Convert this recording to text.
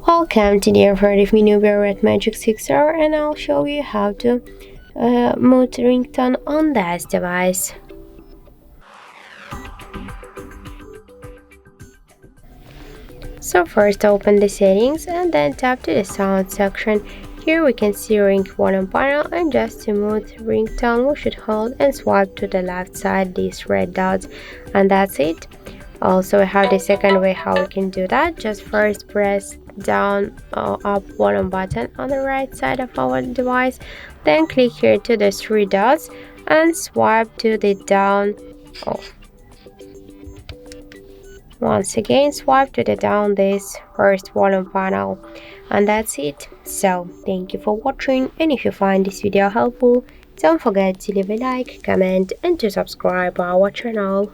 Welcome to the ZTE Nubia Red Magic 6R, and I'll show you how to mute ringtone on this device. So first open the settings and then tap to the sound section. Here we can see ring bottom panel, and just to mute ringtone we should hold and swipe to the left side these red dots, and that's it. Also we have the second way how we can do that. Just first press down or up bottom button on the right side of our device, then click here to the three dots and swipe to the down. Once again swipe to the down this first volume panel, and that's it. So thank you for watching, and if you find this video helpful, don't forget to leave a like, comment and to subscribe our channel.